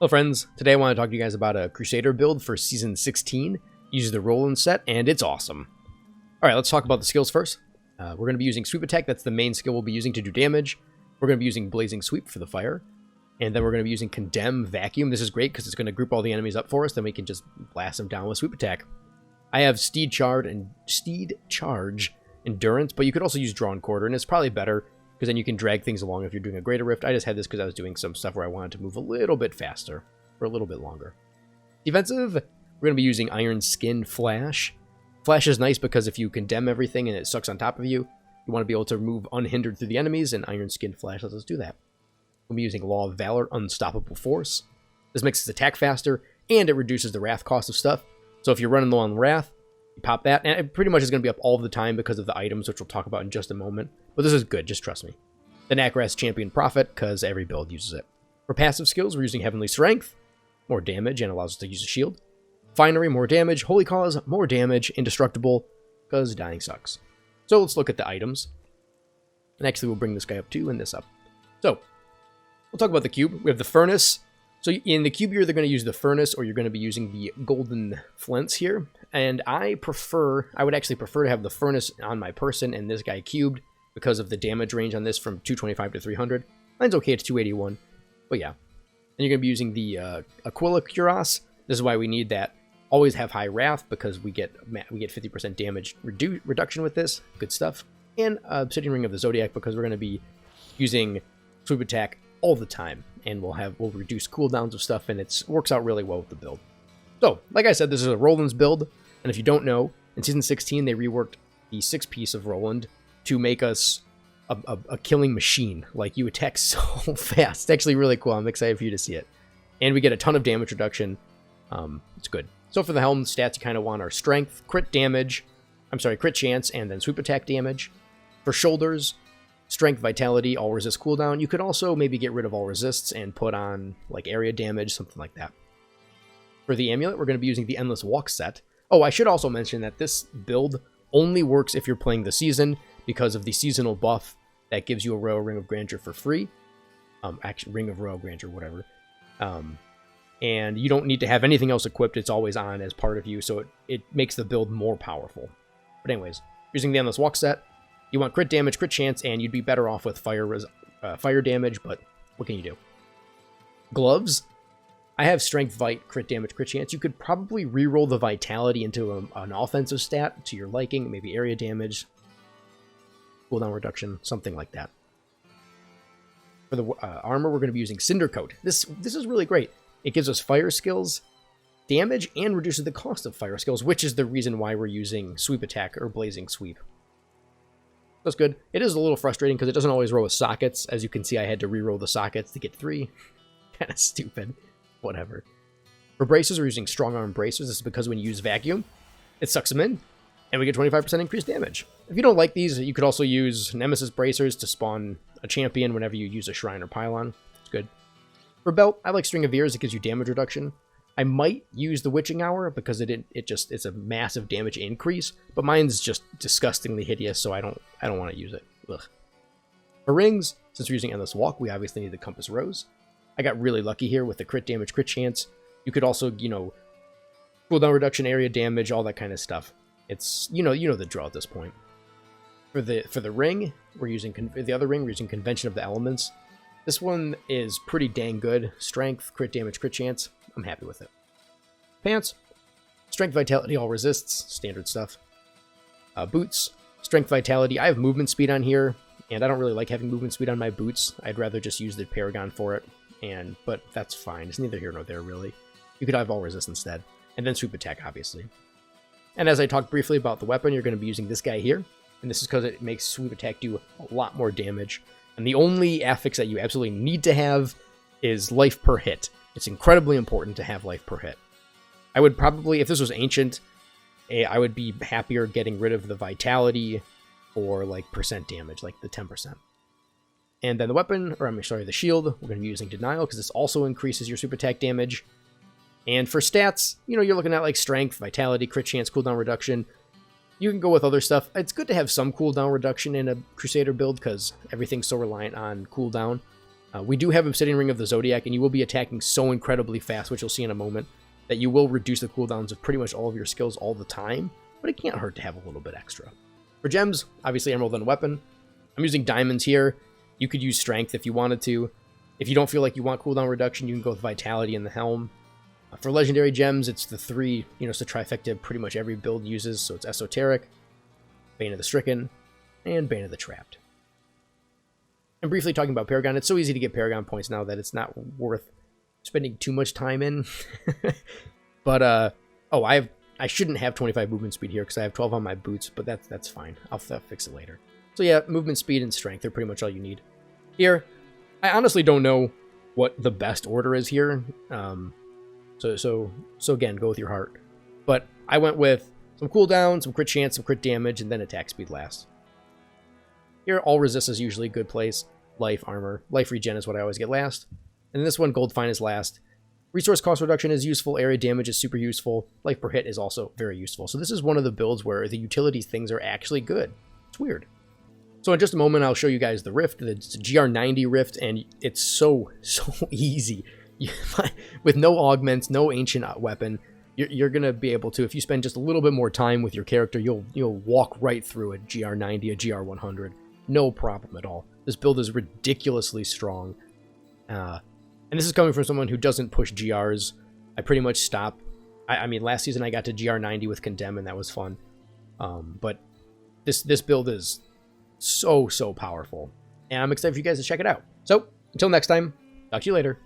Hello friends, today I want to talk to you guys about a Crusader build for Season 16. Uses the Roland set, and it's awesome. Alright, let's talk about the skills first. We're going to be using Sweep Attack, that's the main skill we'll be using to do damage. We're going to be using Blazing Sweep for the fire. And then we're going to be using Condemn Vacuum. This is great because it's going to group all the enemies up for us, then we can just blast them down with Sweep Attack. I have Steed Charge Endurance, but you could also use Drawn Quarter, and it's probably better because then you can drag things along if you're doing a Greater Rift. I just had this because I was doing some stuff where I wanted to move a little bit faster for a little bit longer. Defensive, we're going to be using Iron Skin Flash. Flash is nice because if you condemn everything and it sucks on top of you, you want to be able to move unhindered through the enemies, and Iron Skin Flash lets us do that. We'll be using Law of Valor, Unstoppable Force. This makes us attack faster, and it reduces the Wrath cost of stuff. So if you're running low on Wrath, you pop that, and it pretty much is going to be up all the time because of the items, which we'll talk about in just a moment. But this is good, just trust me. The Nacras Champion Prophet, because every build uses it. For passive skills, we're using Heavenly Strength, more damage, and allows us to use a shield. Finery, more damage. Holy Cause, more damage. Indestructible, because dying sucks. So let's look at the items. And actually, we'll bring this guy up too, and this up. So, we'll talk about the cube. We have the Furnace. So in the cube, you're either going to use the Furnace, or you're going to be using the Golden Flints here. And I would actually prefer to have the Furnace on my person and this guy cubed, because of the damage range on this from 225 to 300. Mine's okay, it's 281. But yeah. And you're going to be using the Aquila Cuirass. This is why we need that. Always have high Wrath, because we get 50% damage reduction with this. Good stuff. And Obsidian Ring of the Zodiac, because we're going to be using Sweep Attack all the time. And we'll reduce cooldowns of stuff, and it works out really well with the build. So, like I said, this is a Roland's build. And if you don't know, in Season 16, they reworked the 6-piece of Roland to make us a killing machine. Like, you attack so fast. It's actually really cool. I'm excited for you to see it. And we get a ton of damage reduction. It's good. So for the helm stats, you kind of want our strength, crit chance, and then sweep attack damage. For shoulders, strength, vitality, all resist cooldown. You could also maybe get rid of all resists and put on like area damage, something like that. For the amulet, we're going to be using the Endless Walk set. Oh, I should also mention that this build only works if you're playing the season, because of the seasonal buff that gives you a Royal Ring of Grandeur for free. Actually, Ring of Royal Grandeur, whatever. And you don't need to have anything else equipped. It's always on as part of you, so it makes the build more powerful. But anyways, using the Endless Walk set, you want crit damage, crit chance, and you'd be better off with fire damage, but what can you do? Gloves. I have Strength, Vite, crit damage, crit chance. You could probably reroll the Vitality into an offensive stat to your liking, maybe area damage, cooldown reduction, something like that. For the armor, we're going to be using Cinder Coat. This is really great. It gives us fire skills, damage, and reduces the cost of fire skills, which is the reason why we're using Sweep Attack or Blazing Sweep. That's good. It is a little frustrating because it doesn't always roll with sockets. As you can see, I had to re-roll the sockets to get 3. Kind of stupid. Whatever. For braces, we're using Strong Arm Bracers. This is because when you use Vacuum, it sucks them in, and we get 25% increased damage. If you don't like these, you could also use Nemesis Bracers to spawn a champion whenever you use a Shrine or Pylon. It's good. For belt, I like String of Ears. It gives you damage reduction. I might use the Witching Hour because it's a massive damage increase, but mine's just disgustingly hideous, so I don't want to use it. Ugh. For rings, since we're using Endless Walk, we obviously need the Compass Rose. I got really lucky here with the crit damage, crit chance. You could also, cooldown reduction, area damage, all that kind of stuff. It's, you know the drill at this point. For the ring, we're using Convention of the Elements. This one is pretty dang good. Strength, crit damage, crit chance. I'm happy with it. Pants, strength, vitality, all resists, standard stuff. Boots, strength, vitality. I have movement speed on here, and I don't really like having movement speed on my boots. I'd rather just use the Paragon for it, but that's fine. It's neither here nor there, really. You could have all resist instead, and then sweep attack, obviously. And as I talked briefly about the weapon, you're going to be using this guy here, and this is because it makes sweep attack do a lot more damage. And the only affix that you absolutely need to have is life per hit. It's incredibly important to have life per hit. I would probably, if this was ancient, I would be happier getting rid of the vitality or like percent damage, like the 10%. And then the weapon, the shield, we're going to be using Denial because this also increases your super attack damage. And for stats, you're looking at like strength, vitality, crit chance, cooldown reduction. You can go with other stuff. It's good to have some cooldown reduction in a Crusader build because everything's so reliant on cooldown. We do have Obsidian Ring of the Zodiac, and you will be attacking so incredibly fast, which you'll see in a moment, that you will reduce the cooldowns of pretty much all of your skills all the time, but it can't hurt to have a little bit extra. For gems, obviously Emerald and Weapon. I'm using diamonds here. You could use Strength if you wanted to. If you don't feel like you want cooldown reduction, you can go with Vitality and the Helm. For legendary gems, it's the 3, it's the trifecta pretty much every build uses, so it's Esoteric, Bane of the Stricken, and Bane of the Trapped. And briefly talking about Paragon, it's so easy to get Paragon points now that it's not worth spending too much time in. But, I shouldn't have 25 movement speed here because I have 12 on my boots, but that's fine. I'll fix it later. So yeah, movement speed and strength are pretty much all you need. Here, I honestly don't know what the best order is here. So again, go with your heart. But I went with some cooldown, some crit chance, some crit damage, and then attack speed last. Here, all resist is usually a good place. Life, armor, life regen is what I always get last. And this one, gold fine is last. Resource cost reduction is useful. Area damage is super useful. Life per hit is also very useful. So this is one of the builds where the utility things are actually good. It's weird. So in just a moment, I'll show you guys the rift. It's a GR90 rift, and it's so easy. With no augments, no ancient weapon, you're going to be able to, if you spend just a little bit more time with your character, you'll walk right through a GR90, a GR100. No problem at all. This build is ridiculously strong. And this is coming from someone who doesn't push GRs. I pretty much stop. I mean, last season I got to GR90 with Condemn, and that was fun. But this build is so powerful. And I'm excited for you guys to check it out. So, until next time, talk to you later.